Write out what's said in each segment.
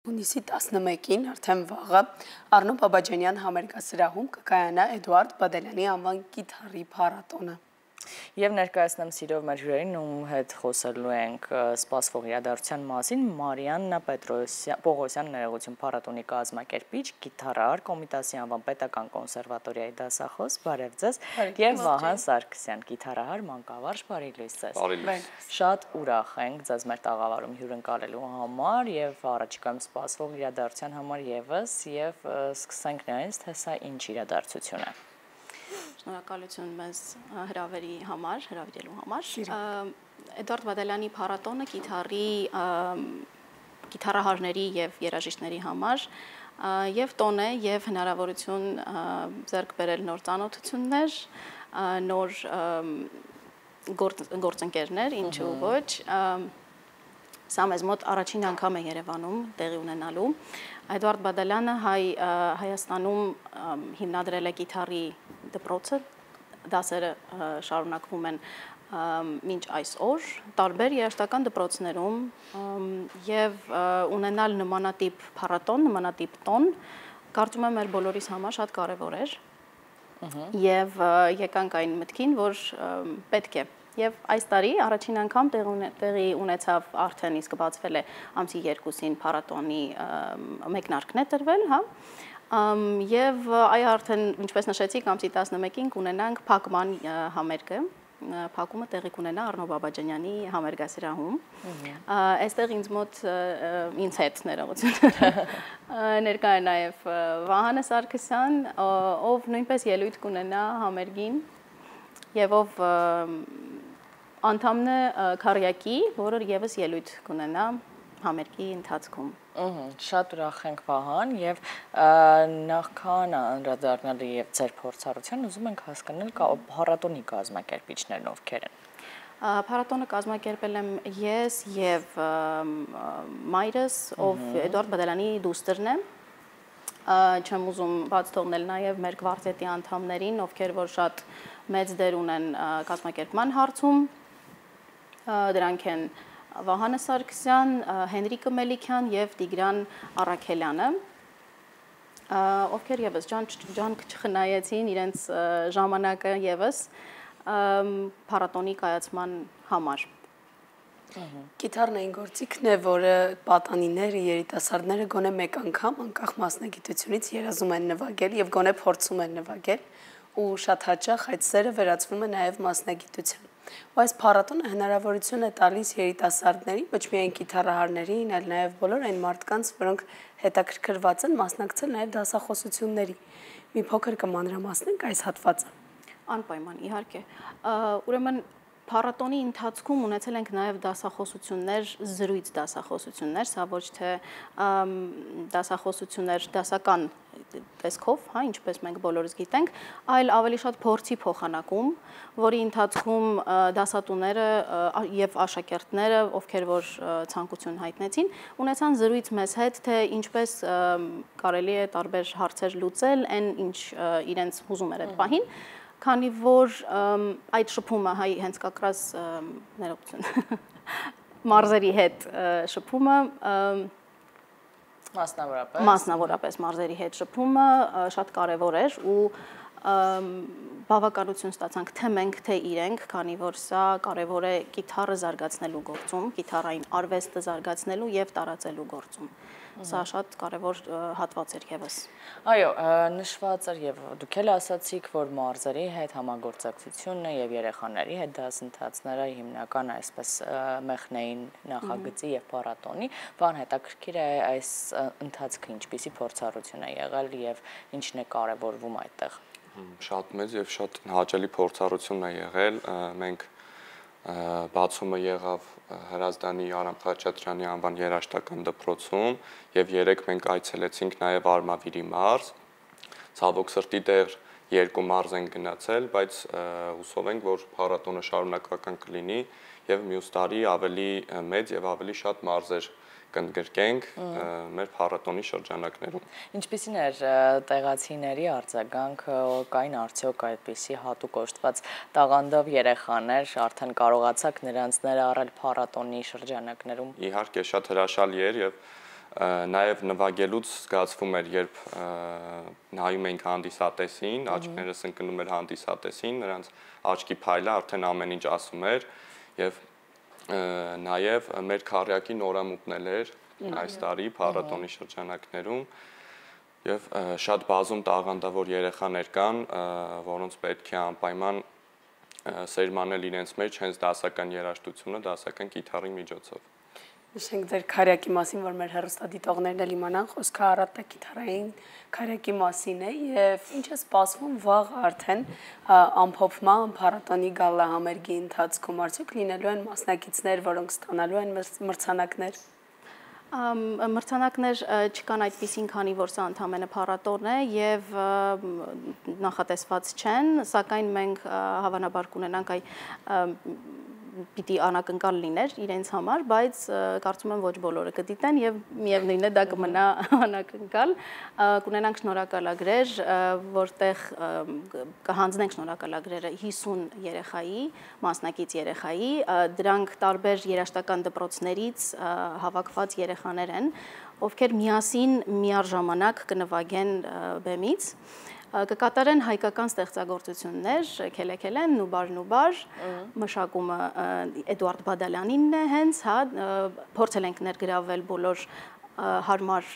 Հունիսի 11-ին արդեն վաղը Առնո Բաբաջանյան համերգասրահում կկայանա Էդուարդ Բադալյանի անվան կիթառի փառատոնը։ Եվ ներկայացնեմ սիրով մեր հյուրերին, ում հետ խոսելու ենք սպասվող իրադարձության մասին, Մարիաննա Պողոսյան ներողություն փառատոնի կազմակերպիչ, գիտարար, Կոմիտասի անվան պետական կոնսերվատորիայի դասախոս, բարև ձեզ, եւ Վահան Սարգսյան, գիտարահար, մանկավարժ, բարի լույս ձեզ։ Շատ ուրախ ենք ձեզ մեր տաղավարում հյուրընկալելու համար եւ առաջիկայում սպասվող իրադարձության համար եւս եւ սկսենք նրանից, թե սա ինչ իրադարձություն է։ Շնորհակալություն մեզ հրավիրելու համար։ Էդուարդ Բադալյանի փառատոնը գիտարահարների եւ երաժիշտների համար եւ տոն է եւ հնարավորություն ձեռք բերել նոր ծանոթություններ, նոր գործընկերներ, ինչու ոչ։ Սա մեզ մոտ առաջին անգամ է Երևանում տեղի ունենալու։ Էդուարդ Բադալյանը Հայաստանում հիմնադրել է գիտարի դպրոցը, դասերը շարունակվում են մինչ այսօր, տարբեր երաժշտական դպրոցներում եւ ունենալ նմանատիպ փառատոն, նմանատիպ տոն, կարծում եմ մեր բոլորիս համար շատ կարեւոր էր։ Եվ եկանք այն մտքին, որ պետք է Եվ այս տարի առաջին անգամ տեղի ունեցավ արդեն իսկ բացվել է ամսի 2-ին փառատոնի մեկնարկն է տրվել, հա։ Եվ այ արդեն ինչպես նշեցիք ամսի 11-ին կունենանք փակման համերգը, փակումը տեղի կունենա Առնո Բաբաջանյանի համերգասրահում։ Այստեղ ինձ հետ ներողություն ներկա է նաև Վահանը Սարգսյան, ով նույնպես ելույթ կունենա համերգին եւ ով անդամն է քարյակի, որը եւս ելույթ կունենա համերգի ընթացքում։ Շատ ուրախ ենք Վահան եւ նախքան անդրադառնալու եւ ձեր փորձառության ուզում ենք հասկանալ փառատոնի կազմակերպիչներն ովքեր են։ Փառատոնը կազմակերպել եմ ես եւ մայրս, ով Էդուարդ Բադալյանի դուստրն է։ Չեմ ուզում բաց թողնել նաեւ մեր կվարտետի անդամներին, ովքեր որ շատ մեծ դեր ունեն կազմակերպման հարցում։ Դրանք են Վահանը Սարգսյան, Հենրիկը Մելիքյան եւ Տիգրան Առաքելյանը, ովքեր եւս ջանք չխնայեցին իրենց ժամանակը եւս փառատոնի կայացման համար։ Գիտարն այն գործիքն է, որը պատանիները, երիտասարդները գոնե մեկ անգամ անկախ մասնագիտությունից երազում են նվագել եւ գոնե փորձում են նվագել ու շատ հաճախ այդ սերը վերածվում է նաեւ մասնագիտության։ Ու այս փառատոնը հնարավորություն է տալիս երիտասարդներին, ոչ միայն գիտարահարներին, այլ նաեւ բոլոր այն մարդկանց, որոնք հետաքրքրված են մասնակցել նաեւ դասախոսությունների։ Մի փոքր կմանրամասնենք այս հատվածը։ Անպայման, իհարկե։ Ուրեմն փառատոնի ընթացքում ունեցել ենք նաև դասախոսություններ, զրույց դասախոսություններ, սա ոչ թե դասախոսություններ դասական տեսքով, հա, ինչպես մենք բոլորս գիտենք, այլ ավելի շատ փորձի փոխանակում, որի ընթացքում դասատուները եւ աշակերտները, ովքեր որ ցանկություն հայտնեցին, ունեցան զրույց մեզ հետ, թե ինչպես կարելի է տարբեր հարցեր լուծել, այն ինչ իրենց հուզում էր այդ պահին, քանի որ այդ շփումը հենց կակրաս ներողություն մարզերի հետ շփումը մասնավորապես մարզերի հետ շփումը շատ կարևոր էր ու բավականություն ստացանք թե մենք թե իրենք, քանի որ սա կարևոր է գիտարը զարգացնելու գործում, գիտարային արվեստը զարգացնելու եւ տարածելու գործում։ Սա շատ կարևոր հատված էր եւս։ Այո, նշված էր եւ դուք էլ ասացիք, որ մարզերի հետ համագործակցությունն եւ երեխաների հետ դասընթացները հիմնական այսպես մեղնեին նախագծի եւ փառատոնի, բան հետաքրքիր է այս ընթացքը ինչպիսի փորձառություն է եղել եւ ինչն է կարեւորվում այդտեղ։ Շատ մեծ եւ շատ հաճելի փորձառություն է եղել, մենք բացումը եղավ Հրազդանի Արամ Խաչատրյանի անվան երաժշտական դպրոցում եւ երեք մենք այցելեցինք նաեւ Արմավիրի մարզ։ Ցավոք սրտի դեռ երկու մարզ են գնացել, բայց հուսով ենք, որ փառատոնը շարունակական կլինի եւ մյուս տարի ավելի մեծ եւ ավելի շատ մարզեր կընդգրկենք մեր փառատոնի շրջանակներում։ Ինչպիսին էր տեղացիների արձագանքը, կային արդյոք այդպիսի հատուկ օժտված տաղանդով երեխաներ, արդեն կարողացաք նրանց ներառել փառատոնի շրջանակներում։ Իհարկե շատ հրաշալի էր եւ Նաև նվագելուց զգացվում էր, երբ նայում ենք հանդիսատեսին, աչքներս ընկնում էր հանդիսատեսին, նրանց աչքի փայլը արդեն ամեն ինչ ասում էր եւ նաև մեր քառյակի նորամուտնել էր այս տարի փառատոնի շրջանակներում եւ շատ բազում տաղանդավոր երեխաներ կան, որոնց պետք է անպայման սերմանել իրենց մեջ հենց դասական երաժշտությունը, դասական կիթառի միջոցով։ Նշենք ձեր քարյակի մասին, որ մեր հեռուստադիտողներն էլ իմանան, խոսքը առատա կիթառային քարյակի մասին է եւ ինչ է սպասվում վաղ արդեն ամփոփման փառատոնի գալահամերգի ընթացքում արդյոք լինելու են մասնակիցներ, որոնք ստանալու են մրցանակներ։ Մրցանակներ չկան այդպիսին, քանի որ սա ընդամենը փառատոն է եւ նախատեսված չեն, սակայն մենք հավանաբար կունենանք պիտի անակնկալ լիներ իրենց համար, բայց կարծում եմ ոչ բոլորը կդիտեն եւ միևնույն է դա կմնա անակնկալ, կունենանք շնորհակալագրեր, որտեղ կհանձնենք շնորհակալագրերը 50 երեխայի, մասնակից երեխայի, դրանք տարբեր երաժշտական դպրոցներից հավաքված երեխաներ են, ովքեր միասին միառժամանակ կնվագեն բեմից կկատարեն հայկական ստեղծագործություններ, քելեքելեն, նուբար, մշակումը Էդուարդ Բադալյանինն է հենց, հա, փորձել ենք ներգրավել բոլոր հարմար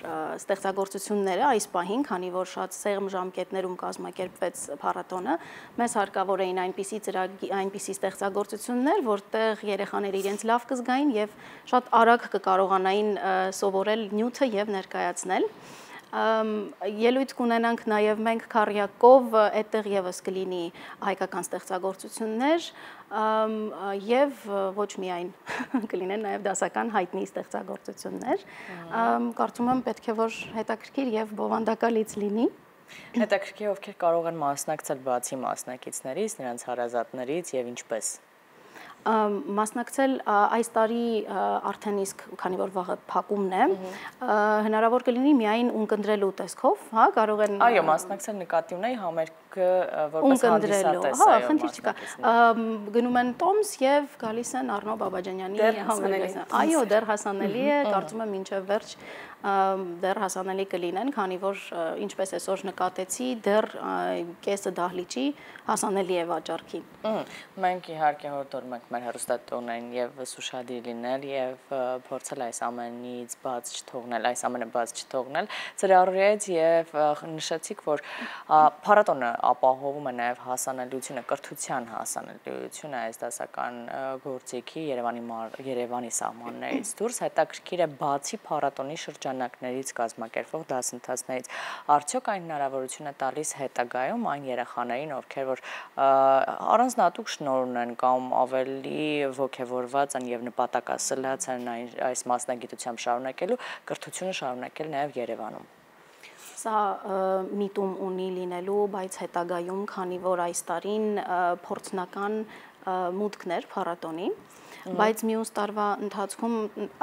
ստեղծագործությունները այս պահին, քանի որ շատ սեղմ ժամկետներում կազմակերպվեց փառատոնը, մեզ հարկավոր էին այնպիսի ստեղծագործություններ, որտեղ երեխաները իրենց լավ կզգային եւ շատ արագ կկարողանային սովորել նյութը եւ ներկայացնել։ Ելույթ կունենանք նաև մենք քառյակով, այդտեղ եւս կլինի հայկական ստեղծագործություններ եւ ոչ միայն կլինեն նաև դասական հայտնի ստեղծագործություններ։ Կարծում եմ պետք է որ հետաքրքիր եւ բովանդակալից լինի։ Հետաքրքիր ովքեր կարող են մասնակցել բացի մասնակիցներից, նրանց հարազատներից եւ ինչպես։ Մասնակցել այս տարի արդեն իսկ քանի որ վաղը փակումն է, հնարավոր կլինի միայն ունկնդրելու տեսքով, հա, կարող են Այո, մասնակցել նկատի ունեի համերգը որպես հանդիսատես, հա, խնդիր չկա։ Գնում են տոմս եւ գալիս են Առնո Բաբաջանյանի համերգը։ Այո, դեռ հասանելի է, կարծում եմ մինչեւ վերջ դեռ հասանելի կլինեն, քանի որ ինչպես այսօր նկատեցի, դեռ կեսը դահլիճի հասանելի է վաճառքի։ Մենք իհարկե հորդորում ենք մեր հեռուստատողներին եւս ուշադիր լինել եւ փորձել այս ամենից բաց չթողնել, այս ամենը բաց չթողնել։ Ծրարից եւ նշեցիք, որ փառատոնը ապահովում է նաեւ հասանելիությունը, կրթության հասանելիությունը այս դասական գործիքի Երևանի սահմաններից դուրս, հետաքրքիր է բացի փառատոնի շրջանակներից կազմակերպվող դասընթացներից արդյոք այն հնարավորություն է տալիս հետագայում այն երեխաներին, ովքեր որ առանձնատուկ շնորհ ունեն կամ ավելի ոգևորված են եւ նպատակասլաց են այս մասնագիտությամբ շարունակելու կրթությունը շարունակել նաեւ Երևանում։ Սա միտում ունի լինելու, բայց հետագայում, քանի որ այս տարին փորձնական մուտքներ փառատոնի, բայց մյուս տարվա ընթացքում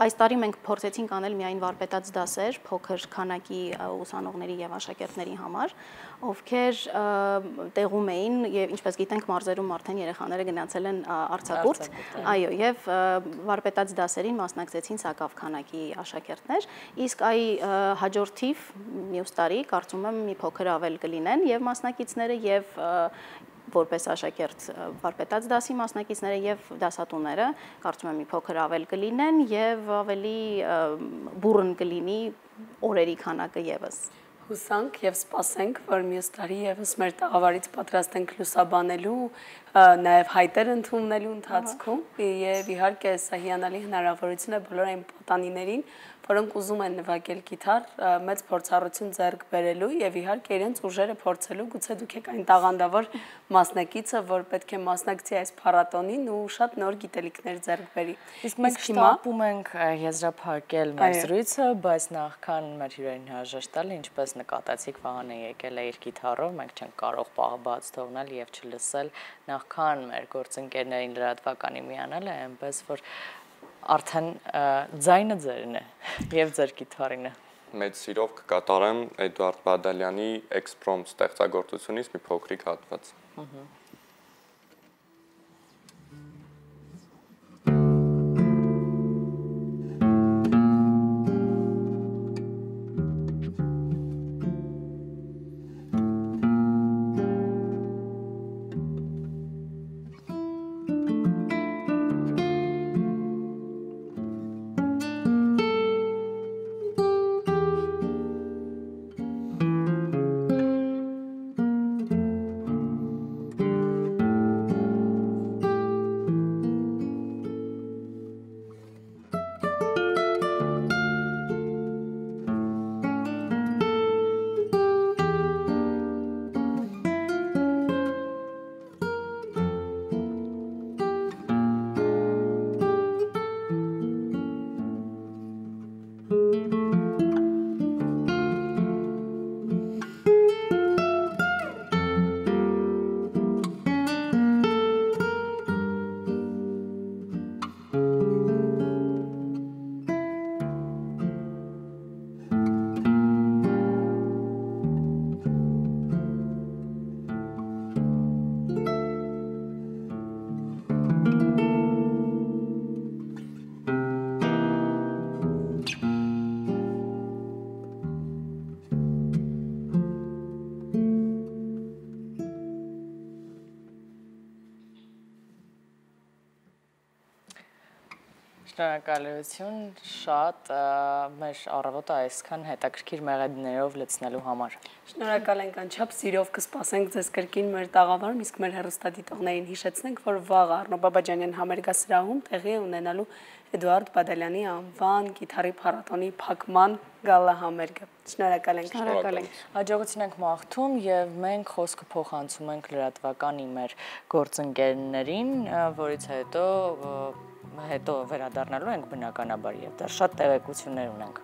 այս տարի մենք փորձեցինք անել միայն վարպետաց դասեր փոքր քանակի ուսանողների եւ աշակերտների համար, ովքեր տեղում էին եւ ինչպես գիտենք մարզերում արդեն երեխաները գնացել են արձակուրդ, այո, եւ վարպետաց դասերին մասնակցեցին սակավ քանակի աշակերտներ, իսկ հաջորդիվ մյուս տարի կարծում եմ մի փոքր ավել կլինեն եւ մասնակիցները եւ որպես աշակերտ վարպետաց դասի մասնակիցները եւ դասատուները կարծում եմ մի փոքր ավել կլինեն եւ ավելի բուրըն կլինի օրերի քանակը եւս։ Հուսանք եւ սպասենք, որ մյուս տարի եւս մեր տաղավարից պատրաստ ենք լուսաբանելու, նաեւ հայտեր ընդունելու ընթացքում եւ իհարկե սա հիանալի հնարավորություն է բոլոր այն պատանիներին, որոնք ուզում են նվագել կիթառ, մեծ փորձառություն ձեռք բերելու եւ իհարկե իրենց ուժերը փորձելու, գուցե դուք եք այն տաղանդավոր մասնակիցը, որ պետք է մասնակցի այս փառատոնին ու շատ նոր գիտելիքներ ձեռք բերի։ Իսկ մենք շտապում ենք եզրափակել մեր զրույցը, բայց նախքան մեր հյուրերին հրաժեշտալ, ինչպես նկատեցիք, Վահանը եկել է իր կիթառով, մենք չենք կարող պահը բաց թողնել եւ չլսել նախքան մեր գործընկերներին լրատվականի միանալը, այնպես որ արդեն ձայնը ձերն է եւ ձեր կիթառինը։ Մեծ սիրով կկատարեմ Էդուարդ Բադալյանի Էքսպրոմտ ստեղծագործությունից մի փոքրիկ հատված։ Շնորհակալություն շատ մեր առավոտը այսքան հետաքրքիր մեղեդներով լցնելու համար։ Շնորհակալ ենք անչափ սիրով կսպասենք ձեզ կրկին մեր տաղավարում, իսկ մեր հեռուստադիտողներին հիշեցնենք, որ վաղ Առնո Բաբաջանյան համերգասրահում տեղի է ունենալու Էդուարդ Բադալյանի անվան կիթառի փառատոնի փակման գալահամերգը։ Շնորհակալ ենք։ Շնորհակալ ենք։ Հաջողություն ենք մաղթում եւ մենք խոսքը փոխանցում ենք լրատվականի մեր գործընկերներին, որից հետո վերադառնալու ենք բնականաբար եւ դեռ շատ տեղեկություններ ունենք։